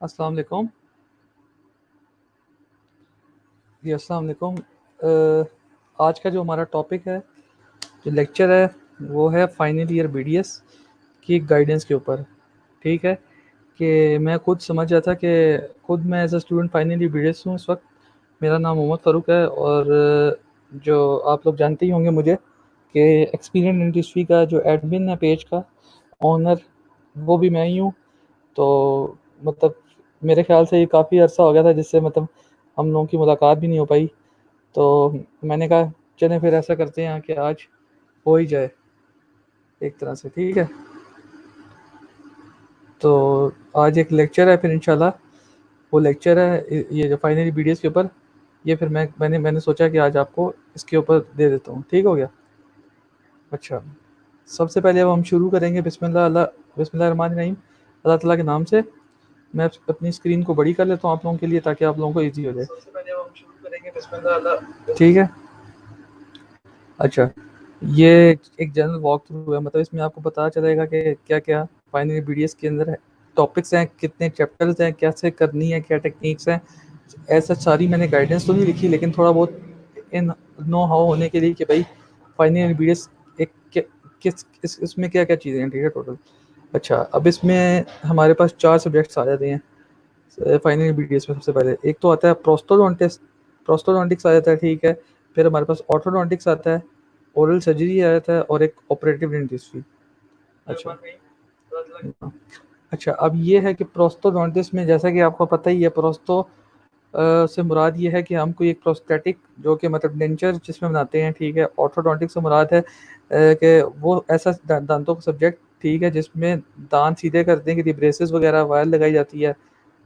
अस्सलाम वालेकुम। जी अस्सलाम वालेकुम। आज का जो हमारा टॉपिक है, जो लेक्चर है, वो है फाइनल ईयर बीडीएस की गाइडेंस के ऊपर। ठीक है कि मैं खुद समझ रहा था कि खुद मैं as a student final year BDS हूँ इस वक्त। मेरा नाम मोहम्मद फ़ारूक है और जो आप लोग जानते ही होंगे मुझे कि एक्सपीरियंस इंडस्ट्री का जो एडमिन है पेज का ओनर, वो भी मैं ही हूँ। तो मतलब मेरे ख्याल से ये काफ़ी अर्सा हो गया था जिससे मतलब हम लोगों की मुलाकात भी नहीं हो पाई। तो मैंने कहा चलें फिर ऐसा करते हैं कि आज हो ही जाए एक तरह से। ठीक है, तो आज एक लेक्चर है फिर इंशाल्लाह। वो लेक्चर है ये जो फाइनली बीडीएस के ऊपर। ये फिर मैंने सोचा कि आज आपको इसके ऊपर दे देता हूँ। ठीक हो गया। अच्छा, सबसे पहले अब हम शुरू करेंगे बिस्मिल्लाहिर्रहमानिर्रहीम, अल्लाह ताला के नाम से। मैं अपनी स्क्रीन को बड़ी कर लेता हूँ आप लोगों के लिए ताकि आप लोगों को ईजी हो जाए। सबसे पहले अब हम शुरू करेंगे बिस्मिल्लाह। ठीक है। अच्छा, ये एक जनरल वॉक थ्रू है, मतलब इसमें आपको पता चलेगा कि क्या-क्या फाइनली बीडीएस के अंदर है, टॉपिक्स हैं, कितने चैप्टर्स हैं, कैसे करनी है, क्या टेक्निक्स हैं। ऐसा सारी मैंने गाइडेंस तो नहीं लिखी, लेकिन थोड़ा बहुत इन नो हाउ होने के लिए कि भाई फाइनली बीडीएस एक किस इसमें क्या-क्या चीज़ें हैं। ठीक है टोटल। अच्छा, अब इसमें हमारे पास 4 सब्जेक्ट्स आ जाते हैं फाइनल बीडीएस में। सबसे पहले एक तो आता है प्रोस्टोडोंटिक्स आ जाता है। ठीक है, फिर हमारे पास ऑर्थोडोंटिक्स आता है, ओरल सर्जरी आ जाता है और एक ऑपरेटिव डेंटिस्ट्री। अच्छा हाँ। अच्छा, अब ये है कि प्रोस्टोडोंटिक्स में जैसा कि आपको पता ही है, प्रोस्टो से मुराद ये है कि हम कोई एक प्रोस्थेटिक जो कि मतलब डेंचर जिसमें बनाते हैं। ठीक है, ऑर्थोडोंटिक्स से मुराद है कि वो ऐसा दांतों का सब्जेक्ट, ठीक है, जिसमें दांत सीधे करते हैं कि ब्रेसेस वगैरह वायर लगाई जाती है।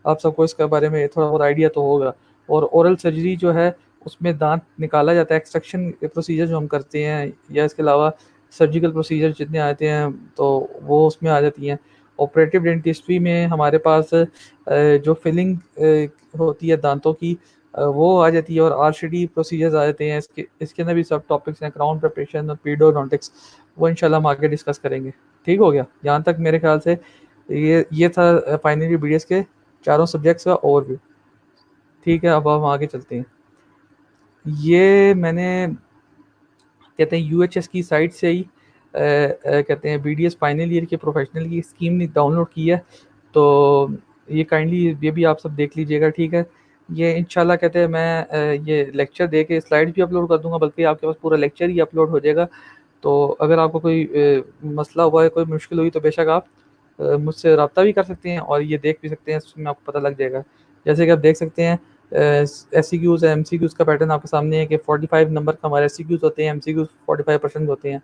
आप सबको इसके बारे में थोड़ा बहुत आइडिया तो होगा। और ओरल सर्जरी जो है उसमें दांत निकाला जाता है, एक्सट्रैक्शन प्रोसीजर जो हम करते हैं, या इसके अलावा सर्जिकल प्रोसीजर जितने आते हैं तो वो उसमें आ जाती हैं। ऑपरेटिव डेंटिस्ट्री में हमारे पास जो फिलिंग होती है दांतों की, वो आ जाती है और आरसीडी प्रोसीजर्स आ जाते हैं। इसके अंदर भी सब टॉपिक्स हैं, क्राउन प्रिपरेशन और पीरियोडोंटिक्स। वो इंशाल्लाह हम आगे डिस्कस करेंगे। ठीक हो गया, यहाँ तक मेरे ख्याल से ये था फाइनली बीडीएस के चारों सब्जेक्ट्स का ओवरव्यू। ठीक है, अब हम आगे चलते हैं। ये मैंने कहते हैं यूएचएस की साइट से ही कहते हैं बीडीएस फाइनल ईयर के प्रोफेशनल की स्कीम डाउनलोड की है। तो ये काइंडली ये भी आप सब देख लीजिएगा। ठीक है, ये इंशाल्लाह कहते हैं मैं ये लेक्चर दे के स्लाइड्स भी अपलोड कर दूंगा, बल्कि आपके पास पूरा लेक्चर ही अपलोड हो जाएगा। तो अगर आपको कोई मसला हुआ है, कोई मुश्किल हुई, तो बेशक आप मुझसे रब्ता भी कर सकते हैं और ये देख भी सकते हैं, उसमें आपको पता लग जाएगा। जैसे कि आप देख सकते हैं एस सी क्यूज़ है, एम सी क्यूज़ का पैटर्न आपके सामने है कि 45 नंबर का हमारे एस सी क्यूज़ होते हैं, एम सी क्यूज़ 45% होते हैं।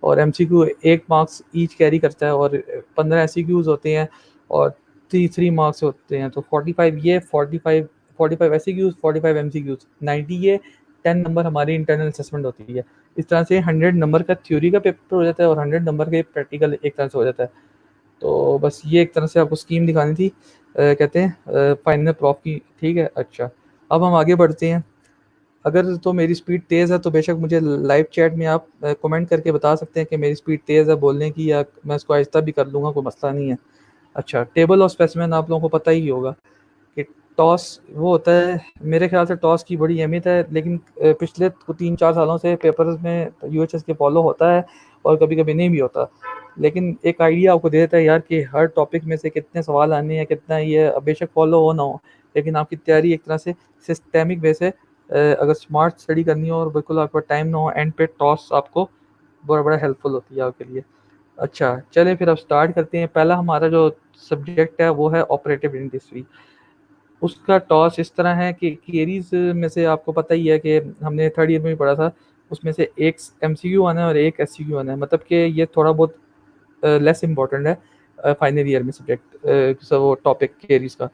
और M C Q 1 marks each carry करता है और 15 एस सी क्यूज़ होते हैं और 3 मार्क्स होते हैं। तो 45 ये 45 S C Qs, 45 M C Qs, 90 ये 10 नंबर हमारी इंटरनल असेसमेंट होती है। इस तरह से 100 नंबर का थ्योरी का पेपर हो जाता है और 100 नंबर का प्रैक्टिकल एक तरह से हो जाता है। तो बस ये एक तरह से आपको स्कीम दिखानी थी कहते हैं फाइनल प्रॉफ की। ठीक है, अच्छा, अब हम आगे बढ़ते हैं। अगर तो मेरी स्पीड तेज़ है तो बेशक मुझे लाइव चैट में आप कमेंट करके बता सकते हैं कि मेरी स्पीड तेज़ है बोलने की, या मैं इसको आहिस्ता भी कर लूँगा, कोई मसला नहीं है। अच्छा, टेबल ऑफ स्पेसिमेन आप लोगों को पता ही होगा कि टॉस वो होता है। मेरे ख्याल से टॉस की बड़ी अहमियत है, लेकिन पिछले 3-4 सालों से पेपर्स में यूएचएस के फॉलो होता है और कभी-कभी नहीं भी होता। लेकिन एक आइडिया आपको दे देता है यार कि हर टॉपिक में से कितने सवाल आने हैं, कितना ये बेशक फॉलो हो ना हो, लेकिन आपकी तैयारी एक तरह से सिस्टेमिक वे से अगर स्मार्ट स्टडी करनी हो और बिल्कुल आपका टाइम ना हो, एंड पे टॉस आपको बड़ा हेल्पफुल होती है आपके लिए। अच्छा, चलिए फिर अब स्टार्ट करते हैं। पहला हमारा जो सब्जेक्ट है वो है ऑपरेटिव इंडस्ट्री। उसका टॉस इस तरह है कि थियरीज में से आपको पता ही है कि हमने थर्ड ईयर में भी पढ़ा था, उसमें से एक एमसीक्यू आना है और एक एससीक्यू आना है। मतलब कि ये थोड़ा बहुत लेस इम्पॉर्टेंट है फाइनल ईयर में सब्जेक्ट, वो टॉपिक थियरीज का।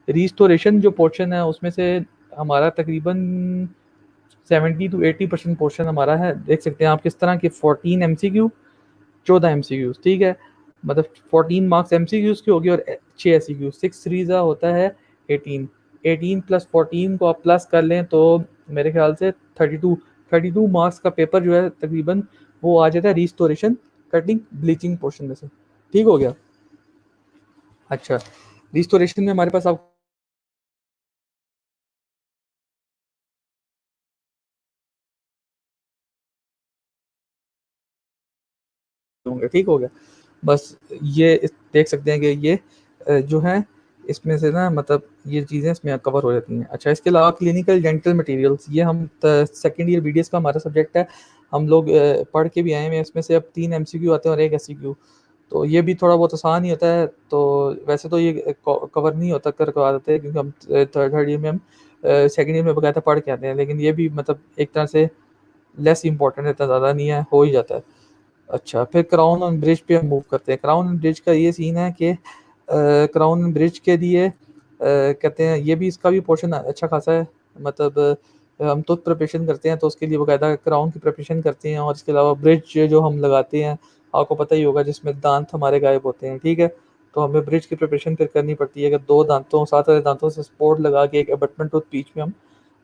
रिस्टोरेशन जो पोर्शन है उसमें से हमारा तकरीबन 70 to 80% पोर्शन हमारा है। देख सकते हैं आप किस तरह की 14 एमसीक्यू, 14 एमसीक्यूज। ठीक है, मतलब 14 मार्क्स एमसीक्यूज की होगी और 6 एससीक्यू, 6 सीरीजा होता है 18। 18 प्लस 14 को आप प्लस कर लें तो मेरे ख्याल से 32 मार्क्स का पेपर जो है तकरीबन वो आ जाता है रिस्टोरेशन, कटिंग, ब्लीचिंग पोर्शन में से। ठीक हो गया। अच्छा, रिस्टोरेशन में हमारे पास आप होंगे, ठीक हो गया। बस ये देख सकते हैं कि ये जो है इसमें से ना मतलब ये चीज़ें इसमें कवर हो जाती हैं। अच्छा, इसके अलावा क्लिनिकल डेंटल मटेरियल्स, ये हम सेकेंड ईयर बीडीएस का हमारा सब्जेक्ट है। हम लोग पढ़ के भी आए हैं। इसमें से अब 3 एमसीक्यू आते हैं और 1 एससीक्यू। तो ये भी थोड़ा बहुत आसान ही होता है। तो वैसे तो ये कवर नहीं होता, करवा देते हैं क्योंकि हम थर्ड ईयर में हम सेकेंड ईयर में बकायदा पढ़ के आते हैं। लेकिन ये भी मतलब एक तरह से लेस इंपॉर्टेंट है, इतना ज़्यादा नहीं है, हो ही जाता है। अच्छा, फिर क्राउन ऑन ब्रिज पे हम मूव करते हैं। क्राउन ऑन ब्रिज का ये सीन है कि क्राउन ऑन ब्रिज के लिए कहते हैं ये भी, इसका भी पोर्शन अच्छा खासा है। मतलब हम तो प्रिपरेशन करते हैं तो उसके लिए बाकायदा क्राउन की प्रिपरेशन करते हैं। और इसके अलावा ब्रिज जो हम लगाते हैं, आपको पता ही होगा, जिसमें दांत हमारे गायब होते हैं, ठीक है। तो हमें ब्रिज की प्रिपरेशन फिर करनी पड़ती है कि 2 दांतों, साथ वाले दांतों से सपोर्ट लगा के एक अबटमेंट टूथ बीच में हम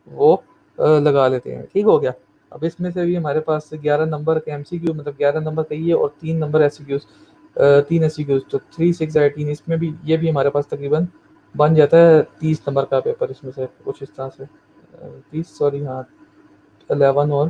वो लगा लेते हैं, ठीक हो गया। अब इसमें से भी हमारे पास 11 नंबर के एमसीक्यू, मतलब 11 नंबर का ये और 3 नंबर एससीक्यूज, 3 एससीक्यूज, तो 3 6 18, इसमें भी ये भी हमारे पास तकरीबन बन जाता है 30 नंबर का पेपर। इसमें से कुछ इस तरह से 30, सॉरी, हाँ, 11 और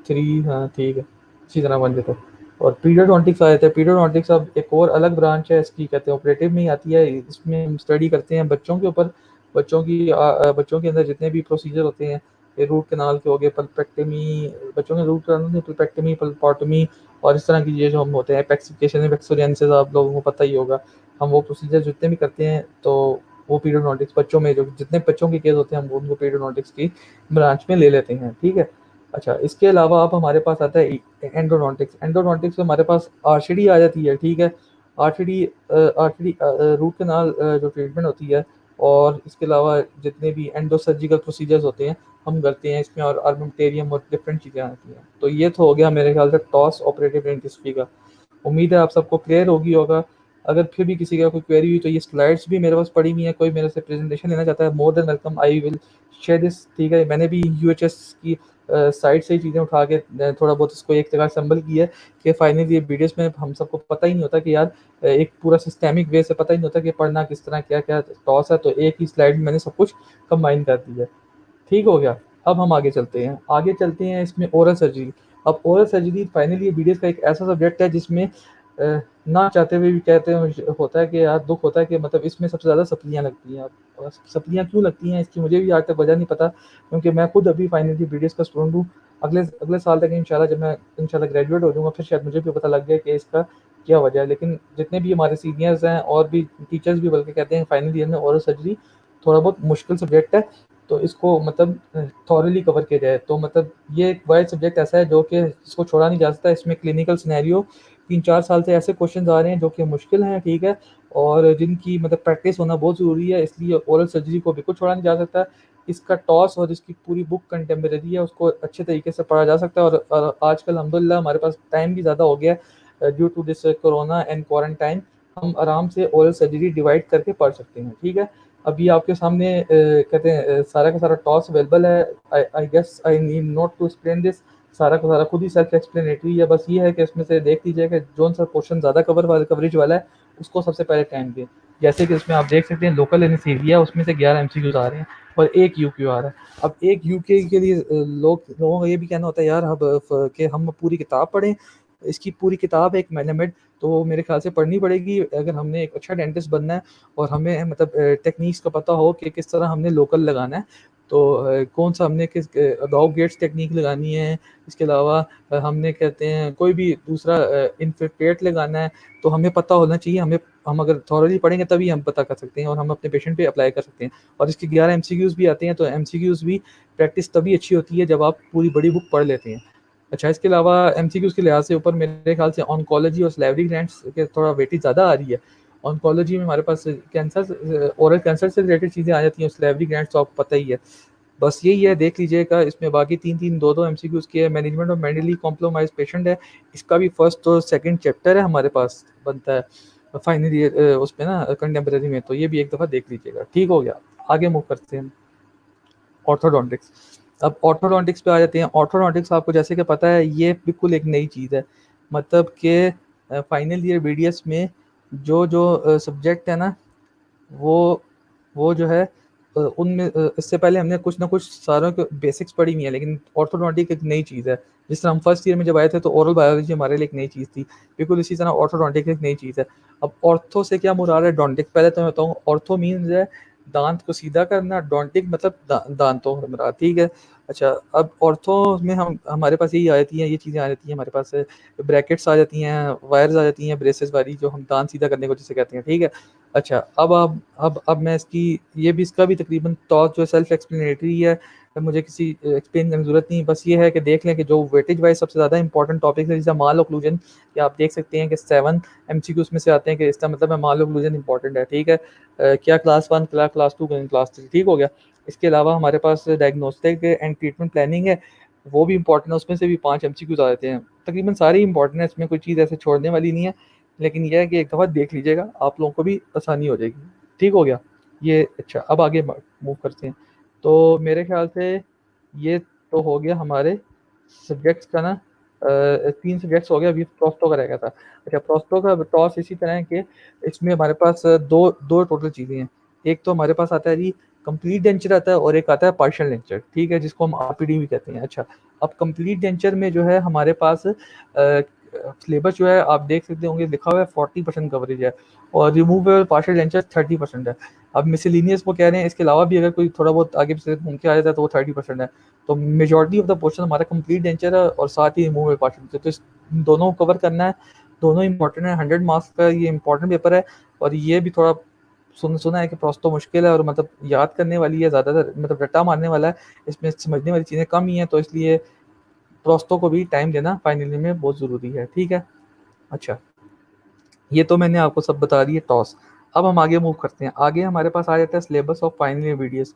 3, हाँ ठीक है, इसी तरह बन जाता है। और पीरियोडोंटिक्स आ जाता है। पीरियोडोंटिक्स अब एक और अलग ब्रांच है इसकी, कहते हैं ऑपरेटिव में ही आती है। इसमें हम स्टडी करते हैं बच्चों के ऊपर। बच्चों के अंदर जितने भी प्रोसीजर होते हैं, ये रूट कैनाल के हो गए, पल्पेक्टमी, बच्चों के रूट कैनाल नहीं, पल्पेक्टमी, पल्पोटमी, और इस तरह की चीज़ें जो हम होते हैं, एपेक्सिफिकेशन, एपेक्सोरियंसिस, आप लोगों को पता ही होगा। हम वो प्रोसीजर जितने भी करते हैं, तो वो पीरियोडोंटिक्स बच्चों में, जो जितने बच्चों के केस होते हैं, हम उनको पीरियोडोंटिक्स की ब्रांच में ले लेते हैं, ठीक है। अच्छा, इसके अलावा अब हमारे पास आता है एंडोडोंटिक्स। एंडोडोंटिक्स में हमारे पास आरसीडी आ जाती है, ठीक है। आरसीडी रूट कैनाल जो ट्रीटमेंट होती है, और इसके अलावा जितने भी एंडो सर्जिकल प्रोसीजर्स होते हैं हम करते हैं इसमें, और आर्मेंटेरियम और डिफरेंट चीज़ें आती हैं। तो ये तो हो गया मेरे ख्याल से टॉस ऑपरेटिव डेंटिस्ट्री का। उम्मीद है आप सबको क्लियर होगा। अगर फिर भी किसी का कोई क्वेरी हुई तो ये स्लाइड्स भी मेरे पास पड़ी हुई हैं, कोई मेरे से प्रेजेंटेशन लेना चाहता है, more than welcome, I will share this, ठीक है। मैंने भी यूएचएस की साइट से ही चीज़ें उठा के थोड़ा बहुत इसको एक जगह संभल की है कि फाइनली ये वीडियोस में हम सबको पता ही नहीं होता कि यार एक पूरा सिस्टेमिक वे से पता ही नहीं होता कि पढ़ना किस तरह, क्या क्या टॉस है। तो एक ही स्लाइड में मैंने सब कुछ कंबाइन कर दिया है, ठीक हो गया। अब हम आगे चलते हैं इसमें ओरल सर्जरी। अब ओरल सर्जरी फाइनली ये बीडीएस का एक ऐसा सब्जेक्ट है जिसमें ना चाहते हुए भी कहते हैं, होता है कि यार दुख होता है कि मतलब इसमें सबसे ज़्यादा सप्लियाँ लगती हैं। अब सप्लियाँ क्यों लगती हैं इसकी मुझे भी आज तक वजह नहीं पता, क्योंकि मैं खुद अभी फाइनली बीडीएस का स्टूडेंट हूँ। अगले अगले साल तक इंशाल्लाह, जब मैं इंशाल्लाह ग्रेजुएट हो जाऊँगा, फिर शायद मुझे भी पता लग जाए कि इसका क्या वजह है। लेकिन जितने भी हमारे सीनियर्स हैं और भी टीचर्स भी बल्कि कहते हैं फाइनल ईयर में ओरल सर्जरी थोड़ा बहुत मुश्किल सब्जेक्ट है, तो इसको मतलब थॉरली कवर किया जाए। तो मतलब ये एक वाइड सब्जेक्ट ऐसा है जो कि इसको छोड़ा नहीं जा सकता। इसमें क्लिनिकल सिनेरियो 3-4 साल से ऐसे क्वेश्चंस आ रहे हैं जो कि मुश्किल हैं, ठीक है, और जिनकी मतलब प्रैक्टिस होना बहुत ज़रूरी है, इसलिए ओरल सर्जरी को बिल्कुल छोड़ा नहीं जा सकता। इसका टॉस और इसकी पूरी बुक कंटेम्प्रेरी है, उसको अच्छे तरीके से पढ़ा जा सकता है। और आजकल अल्हम्दुलिल्लाह हमारे पास टाइम भी ज़्यादा हो गया है due to this corona and quarantine. हम आराम से ओरल सर्जरी डिवाइड करके पढ़ सकते हैं, ठीक है। अभी आपके सामने कहते हैं सारा का सारा टॉस अवेलेबल है। I guess I need not to explain this. सारा का सारा खुद ही सेल्फ एक्सप्लेनेटरी है। बस ये है कि इसमें से देख लीजिए कि जोन सा क्वेश्चन ज़्यादा कवरेज वाला है उसको सबसे पहले टाइम दें। जैसे कि इसमें आप देख सकते हैं लोकल एनेस्थीसिया, उसमें से 11 एमसीक्यूज आ रहे हैं और एक यूक्यू आ रहा है। अब एक यूके के लिए लोगों का ये भी कहना होता है यार अब कि हम पूरी किताब पढ़ें, इसकी पूरी किताब है एक मैनेमेड, तो मेरे ख्याल से पढ़नी पड़ेगी अगर हमने एक अच्छा डेंटिस्ट बनना है और हमें मतलब टेक्निक्स का पता हो कि किस तरह हमने लोकल लगाना है। तो कौन सा हमने किस अबाउ गेट्स टेक्निक लगानी है, इसके अलावा हमने कहते हैं कोई भी दूसरा इन्फिल्ट्रेट लगाना है, तो हमें पता होना चाहिए। हम अगर थॉरली पढ़ेंगे तभी हम पता कर सकते हैं और हम अपने पेशेंट पे अप्लाई कर सकते हैं। और इसके 11 एमसीक्यूज़ भी आते हैं, तो एमसीक्यूज़ भी प्रैक्टिस तभी अच्छी होती है जब आप पूरी बड़ी बुक पढ़ लेते हैं। अच्छा, इसके अलावा एमसीक्यूज़ के लिहाज से ऊपर मेरे ख्याल से ऑन्कोलॉजी और सलाइवरी ग्लैंड्स के थोड़ा वेटेज ज़्यादा आ रही है। ऑन्कोलॉजी में हमारे पास कैंसर, ओरल कैंसर से रिलेटेड चीज़ें आ जाती हैं, सलाइवरी ग्लैंड्स तो आपको पता ही है। बस यही है, देख लीजिएगा। इसमें बाकी 3-3, 2-2 एमसीक्यूज़ के है। मैनेजमेंट ऑफ मेंटली कॉम्प्रोमाइज़्ड पेशेंट है, इसका भी फर्स्ट और सेकंड चैप्टर है हमारे पास बनता है फाइनल ईयर उसमें ना कंटेम्प्रेरी में, तो ये भी एक दफ़ा देख लीजिएगा, ठीक हो गया। आगे मूव करते हैं ऑर्थोडोंटिक्स। अब ऑर्थोडोंटिक्स पे आ जाते हैं। ऑर्थोडोंटिक्स आपको जैसे कि पता है ये बिल्कुल एक नई चीज़ है, मतलब कि फाइनल ईयर बीडीएस में जो सब्जेक्ट है ना, वो वो जो है उनमें इससे पहले हमने कुछ ना कुछ सारों के बेसिक्स पढ़ी हुई है, लेकिन ऑर्थोडोंटिक एक नई चीज़ है। जिस तरह हम फर्स्ट ईयर में जब आए थे तो ओरल बायोलॉजी हमारे लिए एक नई चीज़ थी, बिल्कुल इसी तरह ऑर्थोडोंटिक एक नई चीज़ है। अब ऑर्थो से क्या मुराद है, डोंटिक? पहले तो मैं बताऊँ, ऑर्थो मीन्स है दांत को सीधा करना, डोंटिक मतलब दांतों से मुराद, ठीक है। अच्छा, अब ऑर्थो में हम हमारे पास यही आ जाती हैं, ये चीज़ें आ जाती हैं हमारे पास, ब्रैकेट्स आ जाती हैं, वायर्स आ जाती हैं, ब्रेसेस वाली, जो हम दांत सीधा करने को जिसे कहते हैं, ठीक है। अच्छा, अब मैं इसकी ये भी इसका भी तकरीबन टॉस जो सेल्फ एक्सप्लेनेटरी है, मुझे किसी एक्सप्लेन करने की ज़रूरत नहीं, बस ये है कि देख लें कि जो वेटेज वाइज सबसे ज़्यादा इंपॉर्टेंट टॉपिक है, जैसे माल ऑक्लूजन, कि आप देख सकते हैं कि 7 एमसीक्यू उसमें से आते हैं, कि इसका मतलब है माल ऑक्लूजन इंपॉर्टेंट है, ठीक है। क्या क्लास 1, क्या क्लास 2, क्लास 3, ठीक हो गया। इसके अलावा हमारे पास डायग्नोस्टिक एंड ट्रीटमेंट प्लानिंग है, वो भी इंपॉर्टेंट है, उसमें से भी 5 एमसीक्यूज आ जाते हैं। तकरीबन सारे इंपॉर्टेंट है, इसमें कोई चीज़ ऐसे छोड़ने वाली नहीं है, लेकिन यह है कि एक दफ़ा देख लीजिएगा, आप लोगों को भी आसानी हो जाएगी, ठीक हो गया ये। अच्छा, अब आगे मूव करते हैं। तो मेरे ख्याल से ये तो हो गया हमारे सब्जेक्ट्स का ना, 3 सब्जेक्ट्स हो गए, अभी प्रोस्टो का रह गया था। अच्छा, प्रोस्टो का टॉस इसी तरह है कि इसमें हमारे पास दो दो टोटल चीज़ें हैं। एक तो हमारे पास आता है जी कंप्लीट डेंचर आता है, और एक आता है पार्शियल डेंचर, ठीक है, जिसको हम आरपीडी भी कहते हैं। अच्छा, अब कंप्लीट डेंचर में जो है हमारे पास सिलेबस जो है आप देख सकते होंगे, लिखा हुआ है 40% कवरेज है, और रिमूवेबल पार्शियल डेंचर 30% है। अब मिसलिनियस वो कह रहे हैं इसके अलावा भी अगर कोई थोड़ा बहुत आगे पीछे घूम के आ जाता है तो वो 30% है। तो मेजॉरिटी ऑफ द पोर्शन हमारा कंप्लीट डेंचर है, और साथ ही रिमूवेबल पार्शियल डेंचर, तो इस दोनों को कवर करना है। दोनों इंपॉर्टेंट है, 100 मार्क्स का ये इंपॉर्टेंट पेपर है। और ये भी थोड़ा सुना है कि प्रोस्तो मुश्किल है, और मतलब याद करने वाली है ज़्यादातर, मतलब रट्टा मारने वाला है, इसमें समझने वाली चीज़ें कम ही हैं, तो इसलिए प्रोस्तो को भी टाइम देना फाइनली में बहुत ज़रूरी है, ठीक है। अच्छा, ये तो मैंने आपको सब बता दी है टॉस। अब हम आगे मूव करते हैं, आगे हमारे पास आ जाता है syllabus of final year BDS.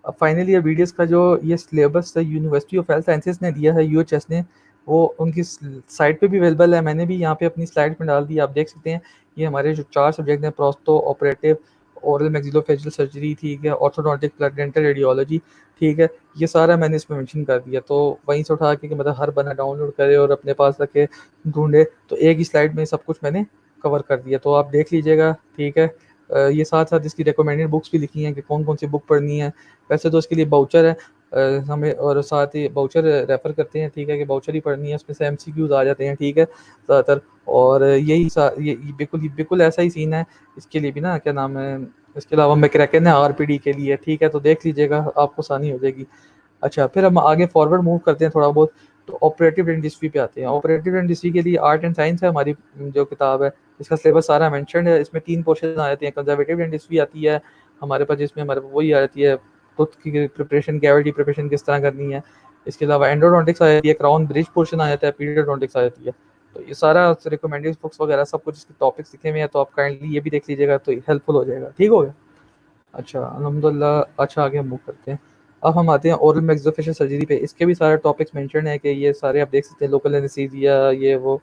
अब फाइनल ईयर बीडीएस का जो ये सिलेबस है, यूनिवर्सिटी ऑफ हेल्थ साइंसेज ने दिया है, यूएचएस ने, वो उनकी साइट पे भी अवेलेबल है, मैंने भी यहाँ पे अपनी स्लाइड में डाल दी, आप देख सकते हैं। ये हमारे जो 4 सब्जेक्ट हैं, प्रोस्तो, ऑपरेटिव, ओरल मैक्सिलोफेशियल सर्जरी, ठीक है, ऑर्थोडोंटिक, ब्लड डेंटल, रेडियोलॉजी, ठीक है, ये सारा मैंने इसमें मेंशन कर दिया। तो वहीं से उठा के कि मतलब हर बंदा डाउनलोड करे और अपने पास रखे, ढूंढे, तो एक ही स्लाइड में सब कुछ मैंने कवर कर दिया, तो आप देख लीजिएगा, ठीक है। ये साथ-साथ इसकी रिकमेंडेड बुक्स भी लिखी हैं कि कौन-कौन सी बुक पढ़नी है। वैसे तो इसके लिए वाउचर है, हमें, और साथ ही वाउचर रेफ़र करते हैं, ठीक है, कि वाउचर ही पढ़नी है, उसमें से एमसीक्यूज़ आ जाते हैं, ठीक है, ज़्यादातर। और यही सा ये बिल्कुल ऐसा ही सीन है इसके लिए भी ना, क्या नाम है, इसके अलावा मैक्रैकन है आरपीडी के लिए, ठीक है, तो देख लीजिएगा, आपको आसानी हो जाएगी। अच्छा, फिर हम आगे फॉरवर्ड मूव करते हैं थोड़ा बहुत, तो ऑपरेटिव डेंटिस्ट्री पे आते हैं। ऑपरेटिव डेंटिस्ट्री के लिए आर्ट एंड साइंस है हमारी जो किताब है, इसका सिलेबस सारा मेंशन्ड है, इसमें 3 पोर्शन आ जाते हैं। कंजर्वेटिव डेंटिस्ट्री आती है हमारे पास, जिसमें हमारे पास वही आ जाती है, टूथ की प्रिपरेशन, कैविटी प्रिपरेशन किस तरह करनी है। इसके अलावा एंडोडोंटिक्स आ जाती है, क्राउन ब्रिज पोर्शन आ जाता है, पीरियोडोंटिक्स आ जाती है। तो ये सारा रिकमेंडेड बुक्स वगैरह सब कुछ इसके टॉपिक्स लिखे हुए हैं, तो आप काइंडली ये भी देख लीजिएगा, तो हेल्पफुल हो जाएगा, ठीक हो गया। अच्छा, अल्हम्दुलिल्लाह। अच्छा, आगे हम मूव करते हैं। अब हम आते हैं ओरल मैक्सिलोफेशियल सर्जरी पे। इसके भी सारे टॉपिक्स मेंशन है, कि ये सारे आप देख सकते हैं, लोकल एनेस्थीसिया, ये वो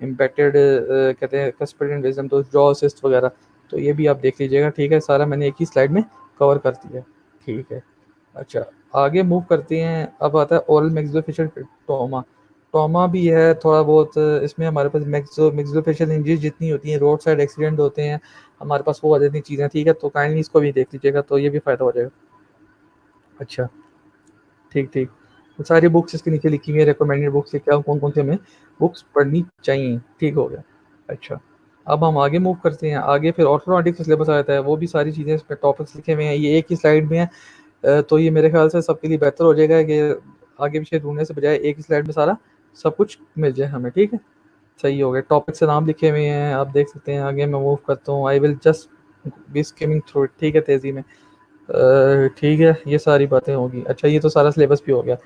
इम्पैक्टेड, कहते हैं कस्पिड विज़न, तो जॉ असिस्ट वगैरह, तो ये भी आप देख लीजिएगा, ठीक है, सारा मैंने एक ही स्लाइड में कवर कर दिया, ठीक है। अच्छा, आगे मूव करते हैं। अब आता है ओरल मैक्सिलोफेशियल ट्रॉमा। ट्रॉमा भी है थोड़ा बहुत, इसमें हमारे पास मैक्सिलोफेशियल इंजरीज जितनी होती हैं, रोड साइड एक्सीडेंट होते हैं, हमारे पास वो आ जाती चीज़ें, ठीक है, तो काइंडली इसको भी देख लीजिएगा, तो ये भी फ़ायदा हो जाएगा। अच्छा, ठीक, ठीक। तो सारी बुक्स इसके नीचे लिखी हुई है, रिकमेंडेड बुक्स लिखा है, कौन-कौन सी हमें बुक्स पढ़नी चाहिए, ठीक हो गया। अच्छा, अब हम आगे मूव करते हैं। आगे फिर ऑर्थोडोंटिक का सिलेबस आ जाता है, वो भी सारी चीज़ें इसमें टॉपिक्स लिखे हुए हैं, ये एक ही स्लाइड में है। तो ये मेरे ख्याल से सबके लिए बेहतर हो जाएगा कि आगे पीछे ढूँढने से बजाय एक ही स्लाइड में सारा सब कुछ मिल जाए हमें, ठीक है? सही हो गया, टॉपिक से नाम लिखे हुए हैं, आप देख सकते हैं। आगे मैं मूव करता हूँ, I will just be skimming through it, ठीक है, तेज़ी में। ठीक है, ये सारी बातें होगी। अच्छा, ये तो सारा सिलेबस भी हो गया।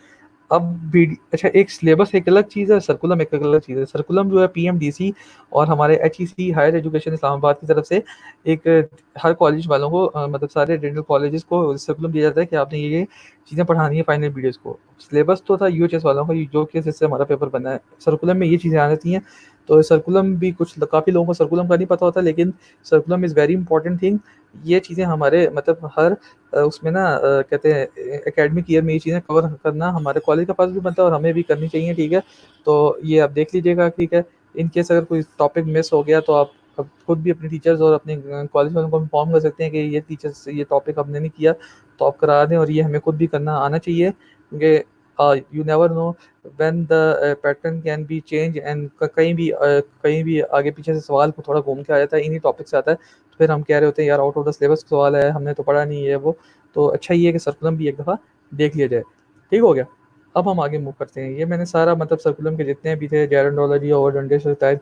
अब बीडी, अच्छा, एक सिलेबस एक अलग चीज़ है, सर्कुलम एक अलग चीज़ है। सर्कुलम जो है पीएमडीसी और हमारे एचईसी हायर एजुकेशन इस्लामाबाद की तरफ से एक हर कॉलेज वालों को, मतलब सारे डेंटल कॉलेजेस को सर्कुलम दिया जाता है कि आपने ये चीज़ें पढ़ानी है फाइनल बीडीएस को। सिलेबस तो था यूएचएस वालों का, जो कि जिससे हमारा पेपर बना है। सर्कुलम में ये चीज़ें आ जाती हैं, तो सर्कुलम भी कुछ काफ़ी लोगों को सर्कुलम का नहीं पता होता, लेकिन सर्कुलम इज़ वेरी इंपॉर्टेंट थिंग। ये चीज़ें हमारे मतलब हर उसमें ना, कहते हैं एकेडमिक ईयर में ये चीज़ें कवर करना हमारे कॉलेज का पास भी बनता है, और हमें भी करनी चाहिए, ठीक है। तो ये आप देख लीजिएगा, ठीक है। इन केस अगर कोई टॉपिक मिस हो गया तो आप अब खुद भी अपने टीचर्स और अपने कॉलेज वालों को इन्फॉर्म कर सकते हैं कि ये टीचर्स ये टॉपिक हमने नहीं किया, तो आप करा दें, और ये हमें खुद भी करना आना चाहिए, क्योंकि you never know when the pattern can be change and कहीं भी आगे पीछे से सवाल को थोड़ा घूम के आ जाता है, इन्हीं टॉपिक से आता है, तो फिर हम कह रहे होते हैं यार आउट ऑफ द सिलेबस सवाल है, हमने तो पढ़ा नहीं है वो। तो अच्छा ये है कि सर्कुलम भी एक दफ़ा देख लिया जाए। ठीक हो गया। अब हम आगे मूव करते हैं। ये मैंने सारा मतलब सर्कुलम के जितने भी थे, जेरोंटोलॉजी और जनरेशन टाइप,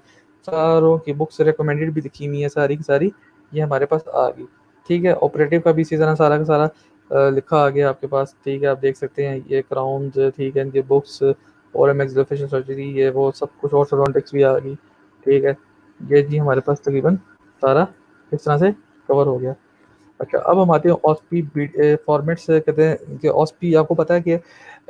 सारों की बुक्स रिकमेंडेड भी लिखी हुई है सारी की सारी, ये हमारे पास आ गई। ठीक है, ऑपरेटिव का भी इसी तरह सारा का सारा लिखा आ गया आपके पास। ठीक है, आप देख सकते हैं ये क्राउन, ठीक है, इनकी बुक्स और एम एक्सफेशियल सर्जरी, ये वो सब कुछ, ऑर्थोडोंटिक्स भी आ गई। ठीक है, ये जी हमारे पास तकरीबन सारा इस तरह से कवर हो गया। अच्छा, अब हम आते हैं ऑस्पी फॉर्मेट से। कहते हैं कि ऑस्पी आपको पता है कि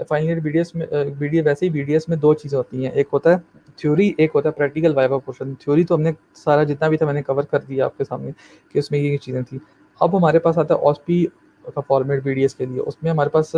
फाइनल ईयर बीडीएस में बीडीए वैसे ही बीडीएस में दो चीज़ें होती हैं, एक होता है थ्योरी, एक होता है प्रैक्टिकल वाइवा पोर्शन। थ्योरी तो हमने सारा जितना भी था मैंने कवर कर दिया आपके सामने कि उसमें ये चीज़ें थी। अब हमारे पास आता है ऑस्पी का फॉर्मेट बीडीएस के लिए। उसमें हमारे पास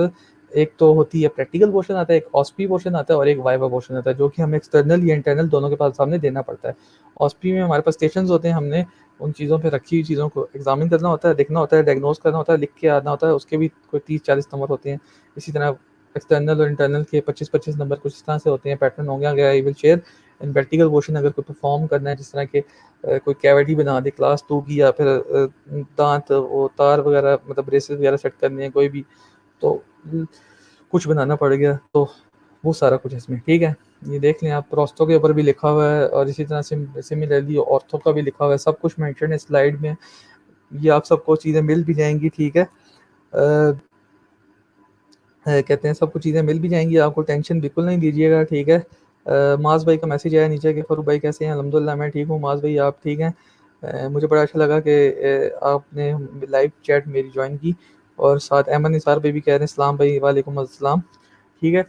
एक तो होती है प्रैक्टिकल पोर्शन आता है, एक ऑस्पी पोर्शन आता है और एक वाइवा पोर्शन आता है, जो कि हमें एक्सटर्नल या इंटरनल दोनों के पास सामने देना पड़ता है। ऑस्पी में हमारे पास स्टेशन होते हैं, हमने उन चीज़ों पे रखी हुई चीज़ों को एग्जामिन करना होता है, देखना होता है, डायग्नोज करना होता है, लिख के आना होता है, उसके भी कोई 30-40 नंबर होते हैं। इसी तरह एक्सटर्नल और इंटरनल के 25-25 नंबर कुछ इस तरह से होते हैं, पैटर्न होंगे। अगर I will share in practical portion, अगर कोई परफॉर्म करना है, जिस तरह के कोई कैविटी बना दी क्लास 2 की, या फिर दांत वो तार वगैरह मतलब ब्रेसेस वगैरह सेट करने हैं कोई भी, तो कुछ बनाना पड़ गया, तो वो सारा कुछ इसमें। ठीक है, ये देख लें आप, प्रोस्तो के ऊपर भी लिखा हुआ है और इसी तरह सिमिलरली ऑर्थो का भी लिखा हुआ है, सब कुछ मेंशन है स्लाइड में। ये आप सबको चीज़ें मिल भी जाएंगी। ठीक है, कहते हैं सबको चीज़ें मिल भी जाएंगी, आपको टेंशन बिल्कुल नहीं दीजिएगा। ठीक है, माज भाई का मैसेज आया नीचे कि फरूक भाई कैसे हैं? अल्हम्दुलिल्लाह मैं ठीक हूँ। माज भाई आप ठीक हैं? मुझे बड़ा अच्छा लगा कि आपने लाइव चैट मेरी ज्वाइन की, और साथ अहमद निसार भाई भी कह रहे हैं सलाम भाई, वालेकुम अस्सलाम। ठीक है,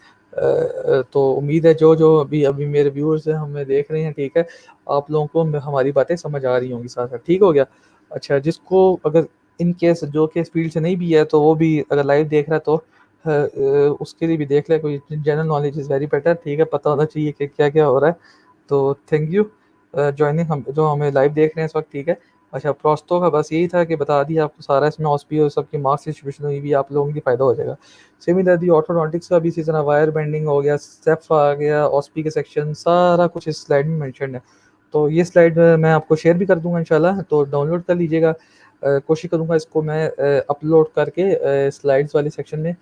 तो उम्मीद है जो जो अभी अभी मेरे व्यूअर्स हैं हमें देख रहे हैं, ठीक है, आप लोगों को हमारी बातें समझ आ रही होंगी साथ साथ। ठीक हो गया। अच्छा, जिसको अगर इन केस जो कि इस फील्ड से नहीं भी है, तो वो भी अगर लाइव देख रहा है, तो उसके लिए भी देख ले, कोई general knowledge is very better. ठीक है, पता होना चाहिए कि क्या क्या हो रहा है। तो थैंक यू जॉइनिंग, हम जो हमें लाइव देख रहे हैं इस वक्त। ठीक है, अच्छा, प्रोस्तो का बस यही था कि बता दिया आपको सारा, इसमें ऑस्पी और सबकी मार्क्स डिस्ट्रीब्यूशन हुई भी, आप लोगों की फ़ायदा हो जाएगा। सिमिलरली ऑर्थोडोंटिक्स का भी इसी तरह वायर बेंडिंग हो गया, स्टेप आ गया, ऑस्पी के सेक्शन, सारा कुछ इस स्लाइड में मेंशन है। तो ये स्लाइड मैं आपको शेयर भी कर दूंगा इंशाल्लाह, तो डाउनलोड कर लीजिएगा। कोशिश करूंगा इसको मैं अपलोड करके स्लाइड्स वाले सेक्शन में,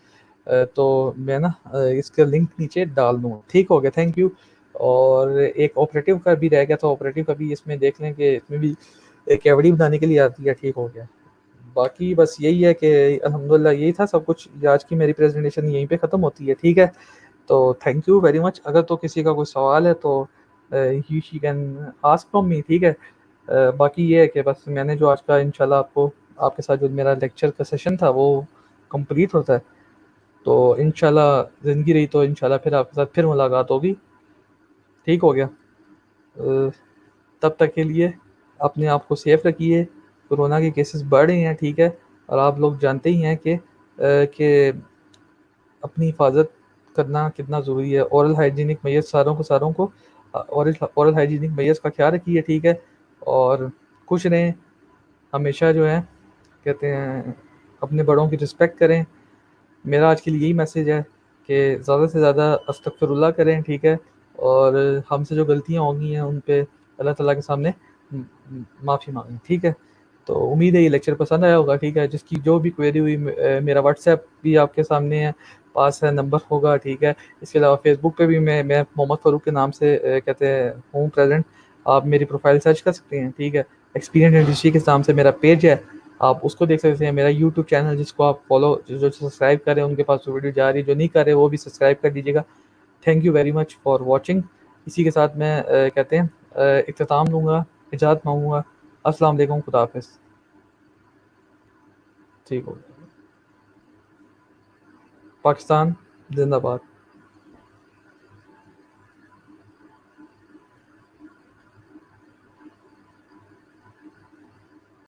तो मैं ना इसका लिंक नीचे डाल दूँगा। ठीक हो गया, थैंक यू। और एक ऑपरेटिव का भी रह गया था, ऑपरेटिव का भी इसमें देख लें कि इसमें भी एक एवडी बनाने के लिए आती है। ठीक हो गया। बाकी बस यही है कि अल्हम्दुलिल्लाह यही था सब कुछ। आज की मेरी प्रेजेंटेशन यहीं पे ख़त्म होती है। ठीक है, तो थैंक यू वेरी मच। अगर तो किसी का कोई सवाल है तो he she can ask from me. ठीक है, बाकी ये है कि बस मैंने जो आज का इंशाल्लाह आपको आपके साथ जो मेरा लेक्चर का सेशन था वो कंप्लीट होता है, तो इंशाल्लाह ज़िंदगी रही तो इंशाल्लाह फिर आपके साथ फिर मुलाकात होगी। ठीक हो गया। तब तक के लिए अपने आप को सेफ रखिए। कोरोना के केसेस बढ़ रहे हैं। ठीक है, और आप लोग जानते ही हैं कि अपनी हिफाजत करना कितना ज़रूरी है। ओरल हाइजीनिक मेजर्स सारों को ओरल ओरल हाइजीनिक मेजर्स का ख्याल रखिए। ठीक है, और खुश रहें हमेशा। जो है कहते हैं अपने बड़ों की रिस्पेक्ट करें। मेरा आज के लिए यही मैसेज है कि ज़्यादा से ज़्यादा अस्तगफिरुल्लाह करें। ठीक है, और हमसे जो गलतियाँ होंगी हैं उन पे अल्लाह ताला के सामने माफ़ी मांगें। ठीक है, तो उम्मीद है ये लेक्चर पसंद आया होगा। ठीक है, जिसकी जो भी क्वेरी हुई, मेरा व्हाट्सएप भी आपके सामने है, पास है, नंबर होगा। ठीक है, इसके अलावा फेसबुक पे भी मैं मोहम्मद फ़ारूक के नाम से कहते हैं हूँ प्रेजेंट। आप मेरी प्रोफाइल सर्च कर सकते हैं। ठीक है, एक्सपीरियंस इंडस्ट्री के नाम से मेरा पेज है, आप उसको देख सकते हैं। मेरा यूट्यूब चैनल जिसको आप फॉलो जो सब्सक्राइब करें उनके पास तो वीडियो जा रही है, जो नहीं कर रहे वो भी सब्सक्राइब कर दीजिएगा। Thank you very much for watching. इसी के साथ मैं कहते हैं इख्तिताम दूंगा, इजाज़त मांगूंगा। अस्सलाम वालेकुम, खुदा हाफिज़। ठीक हो गया। पाकिस्तान जिंदाबाद।